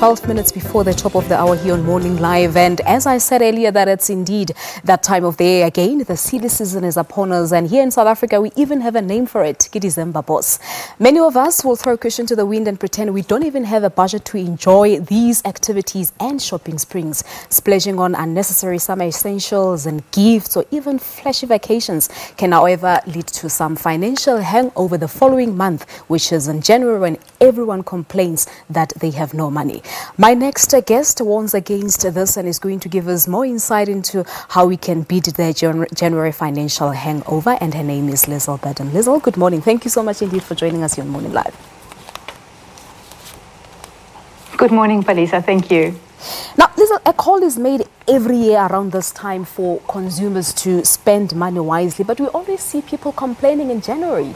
12 minutes before the top of the hour here on Morning Live. And as I said earlier, that it's indeed that time of the year again. The silly season is upon us. And here in South Africa, we even have a name for it, Dezemba Boss. Many of us will throw caution to the wind and pretend we don't even have a budget to enjoy these activities and shopping sprees. Splurging on unnecessary summer essentials and gifts or even flashy vacations can, however, lead to some financial hangover the following month, which is in January, when everyone complains that they have no money. My next guest warns against this and is going to give us more insight into how we can beat the January financial hangover. And her name is Lizzle Badham. Lizzle, good morning. Thank you so much indeed for joining us here on Morning Live. Good morning, Palisa. Thank you. Now, Lizzle, a call is made every year around this time for consumers to spend money wisely, but we always see people complaining in January.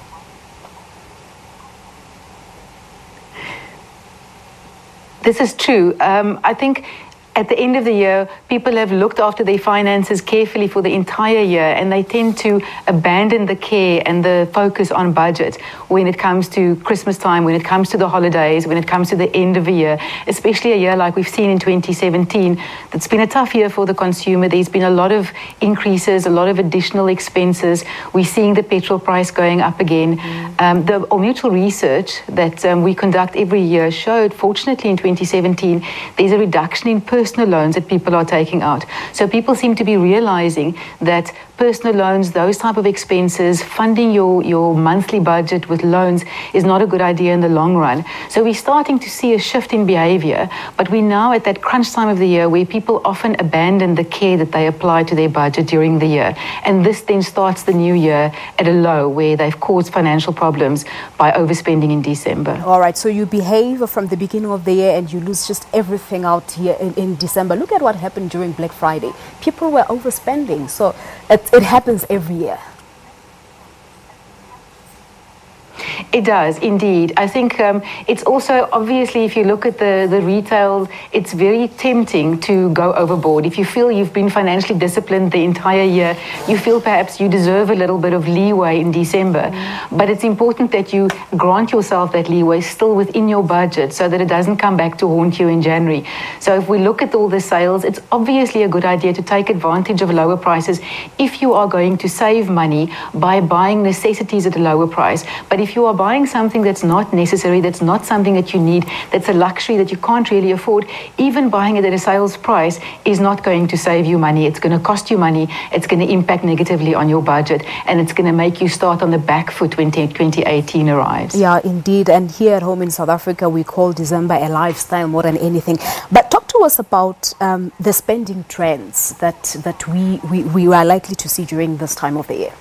This is true. I think at the end of the year, people have looked after their finances carefully for the entire year, and they tend to abandon the care and the focus on budget when it comes to Christmas time, when it comes to the holidays, when it comes to the end of the year, especially a year like we've seen in 2017. That's been a tough year for the consumer. There's been a lot of increases, a lot of additional expenses. We're seeing the petrol price going up again. The mutual research that we conduct every year showed, fortunately in 2017, there's a reduction in personal loans that people are taking out. So people seem to be realizing that personal loans, those type of expenses, funding your monthly budget with loans is not a good idea in the long run. So we're starting to see a shift in behavior, but we're now at that crunch time of the year where people often abandon the care that they apply to their budget during the year. And this then starts the new year at a low where they've caused financial problems by overspending in December. All right, so you behave from the beginning of the year and you lose just everything out here in December. Look at what happened during Black Friday. People were overspending. So it happens every year. It does, indeed. I think it's also, obviously, if you look at the retail, it's very tempting to go overboard. If you feel you've been financially disciplined the entire year, you feel perhaps you deserve a little bit of leeway in December. But it's important that you grant yourself that leeway still within your budget so that it doesn't come back to haunt you in January. So if we look at all the sales, it's obviously a good idea to take advantage of lower prices if you are going to save money by buying necessities at a lower price. But if you are buying something that's not necessary, that's not something that you need, that's a luxury that you can't really afford, even buying it at a sales price is not going to save you money. It's going to cost you money. It's going to impact negatively on your budget, and it's going to make you start on the back foot when 2018 arrives. Yeah, indeed. And here at home in South Africa, we call December a lifestyle more than anything. But talk to us about the spending trends that we are likely to see during this time of the year.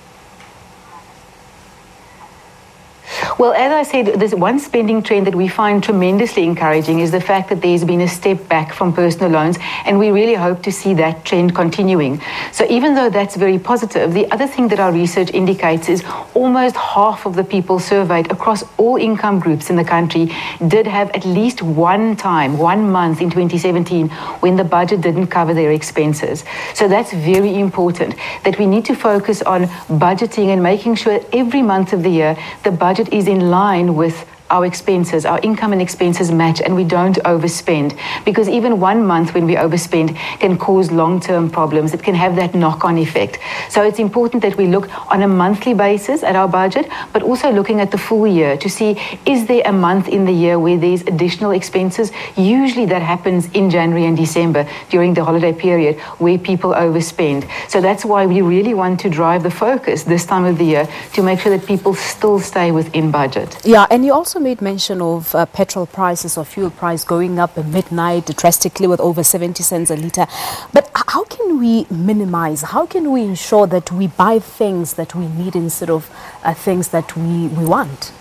Well, as I said, there's one spending trend that we find tremendously encouraging is the fact that there's been a step back from personal loans, and we really hope to see that trend continuing. So even though that's very positive, the other thing that our research indicates is almost half of the people surveyed across all income groups in the country did have at least one month in 2017 when the budget didn't cover their expenses. So that's very important, that we need to focus on budgeting and making sure every month of the year the budget is in line with our expenses, our income and expenses match, and we don't overspend, because even 1 month when we overspend can cause long-term problems. It can have that knock-on effect. So it's important that we look on a monthly basis at our budget, but also looking at the full year to see, is there a month in the year where there's additional expenses? Usually that happens in January and December during the holiday period where people overspend. So that's why we really want to drive the focus this time of the year to make sure that people still stay within budget. Yeah, and you also made mention of petrol prices or fuel price going up at midnight drastically with over 70 cents a litre. But how can we minimize, how can we ensure that we buy things that we need instead of things that we want?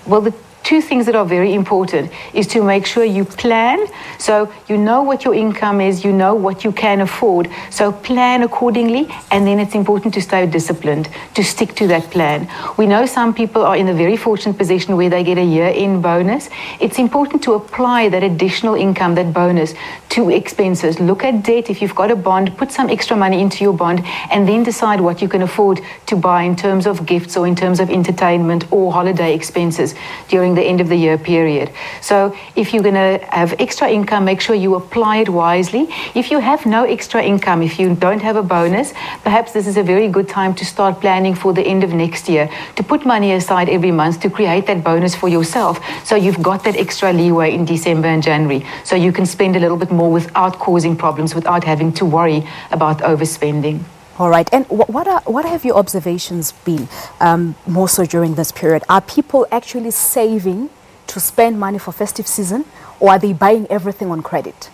Well, the two things that are very important is to make sure you plan. So you know what your income is, you know what you can afford. So plan accordingly, and then it's important to stay disciplined, to stick to that plan. We know some people are in a very fortunate position where they get a year-end bonus. It's important to apply that additional income, that bonus, to expenses. Look at debt. If you've got a bond, put some extra money into your bond, and then decide what you can afford to buy in terms of gifts or in terms of entertainment or holiday expenses during the end of the year period. So if you're going to have extra income, make sure you apply it wisely. If you have no extra income, if you don't have a bonus, perhaps this is a very good time to start planning for the end of next year, to put money aside every month to create that bonus for yourself, so you've got that extra leeway in December and January, so you can spend a little bit more without causing problems, without having to worry about overspending. All right. And what have your observations been more so during this period? Are people actually saving to spend money for festive season, or are they buying everything on credit?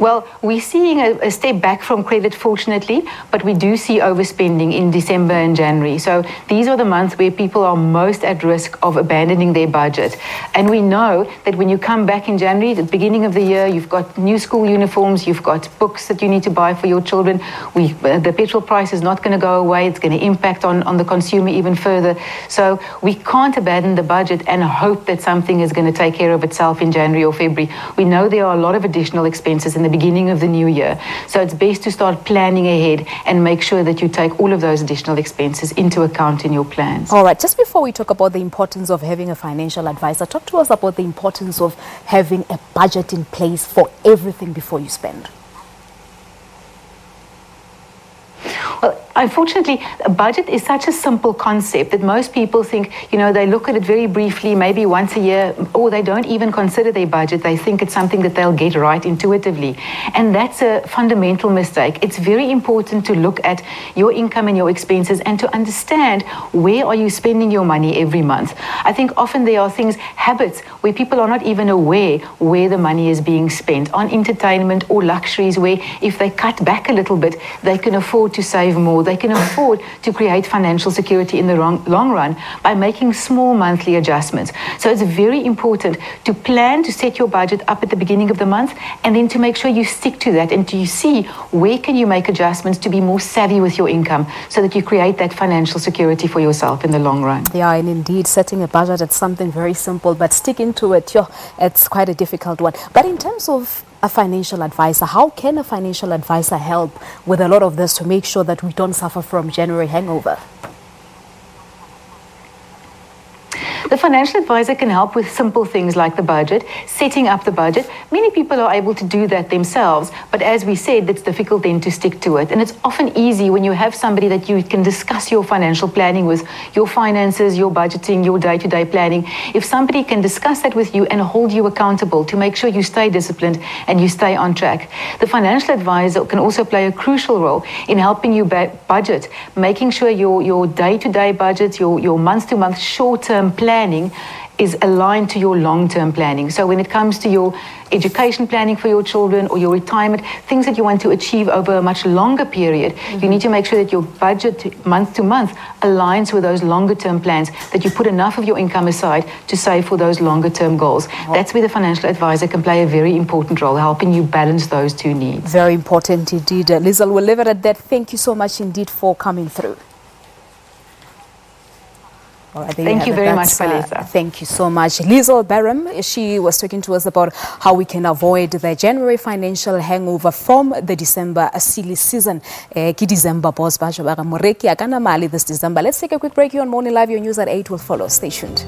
Well, we're seeing a step back from credit, fortunately, but we do see overspending in December and January. So these are the months where people are most at risk of abandoning their budget. And we know that when you come back in January, at the beginning of the year, you've got new school uniforms, you've got books that you need to buy for your children. The petrol price is not going to go away. It's going to impact on the consumer even further. So we can't abandon the budget and hope that something is going to take care of itself in January or February. We know there are a lot of additional expenses in the beginning of the new year. So it's best to start planning ahead and make sure that you take all of those additional expenses into account in your plans. All right, just before we talk about the importance of having a financial advisor, talk to us about the importance of having a budget in place for everything before you spend. Well, unfortunately, a budget is such a simple concept that most people think, they look at it very briefly, maybe once a year, or they don't even consider their budget. They think it's something that they'll get right intuitively. And that's a fundamental mistake. It's very important to look at your income and your expenses and to understand where are you spending your money every month. I think often there are habits where people are not even aware where the money is being spent on entertainment or luxuries, where if they cut back a little bit, they can afford to save more. They can afford to create financial security in the long run by making small monthly adjustments. So it's very important to plan to set your budget up at the beginning of the month, and then to make sure you stick to that and to see where can you make adjustments to be more savvy with your income, so that you create that financial security for yourself in the long run. Yeah, and indeed, setting a budget, it's something very simple, but sticking to it, it's quite a difficult one. But in terms of a financial advisor, how can a financial advisor help with a lot of this to make sure that we don't suffer from January hangover? The financial advisor can help with simple things like the budget, setting up the budget. Many people are able to do that themselves, but as we said, it's difficult then to stick to it. And it's often easy when you have somebody that you can discuss your financial planning with, your finances, your budgeting, your day-to-day planning. If somebody can discuss that with you and hold you accountable to make sure you stay disciplined and you stay on track. The financial advisor can also play a crucial role in helping you budget, making sure your day-to-day budgets, your month-to-month short-term planning is aligned to your long-term planning. So when it comes to your education planning for your children or your retirement, things that you want to achieve over a much longer period, you need to make sure that your budget month to month aligns with those longer-term plans, that you put enough of your income aside to save for those longer-term goals. That's where the financial advisor can play a very important role, helping you balance those two needs. Very important indeed. Liesl, we'll leave it at that. Thank you so much indeed for coming through. All right, thank you very much, Palesa. Thank you so much. Liesl Barham, she was talking to us about how we can avoid the January financial hangover from the December silly season. Dezemba Boss, this December. Let's take a quick break here on Morning Live. Your news at 8 will follow. Stay tuned.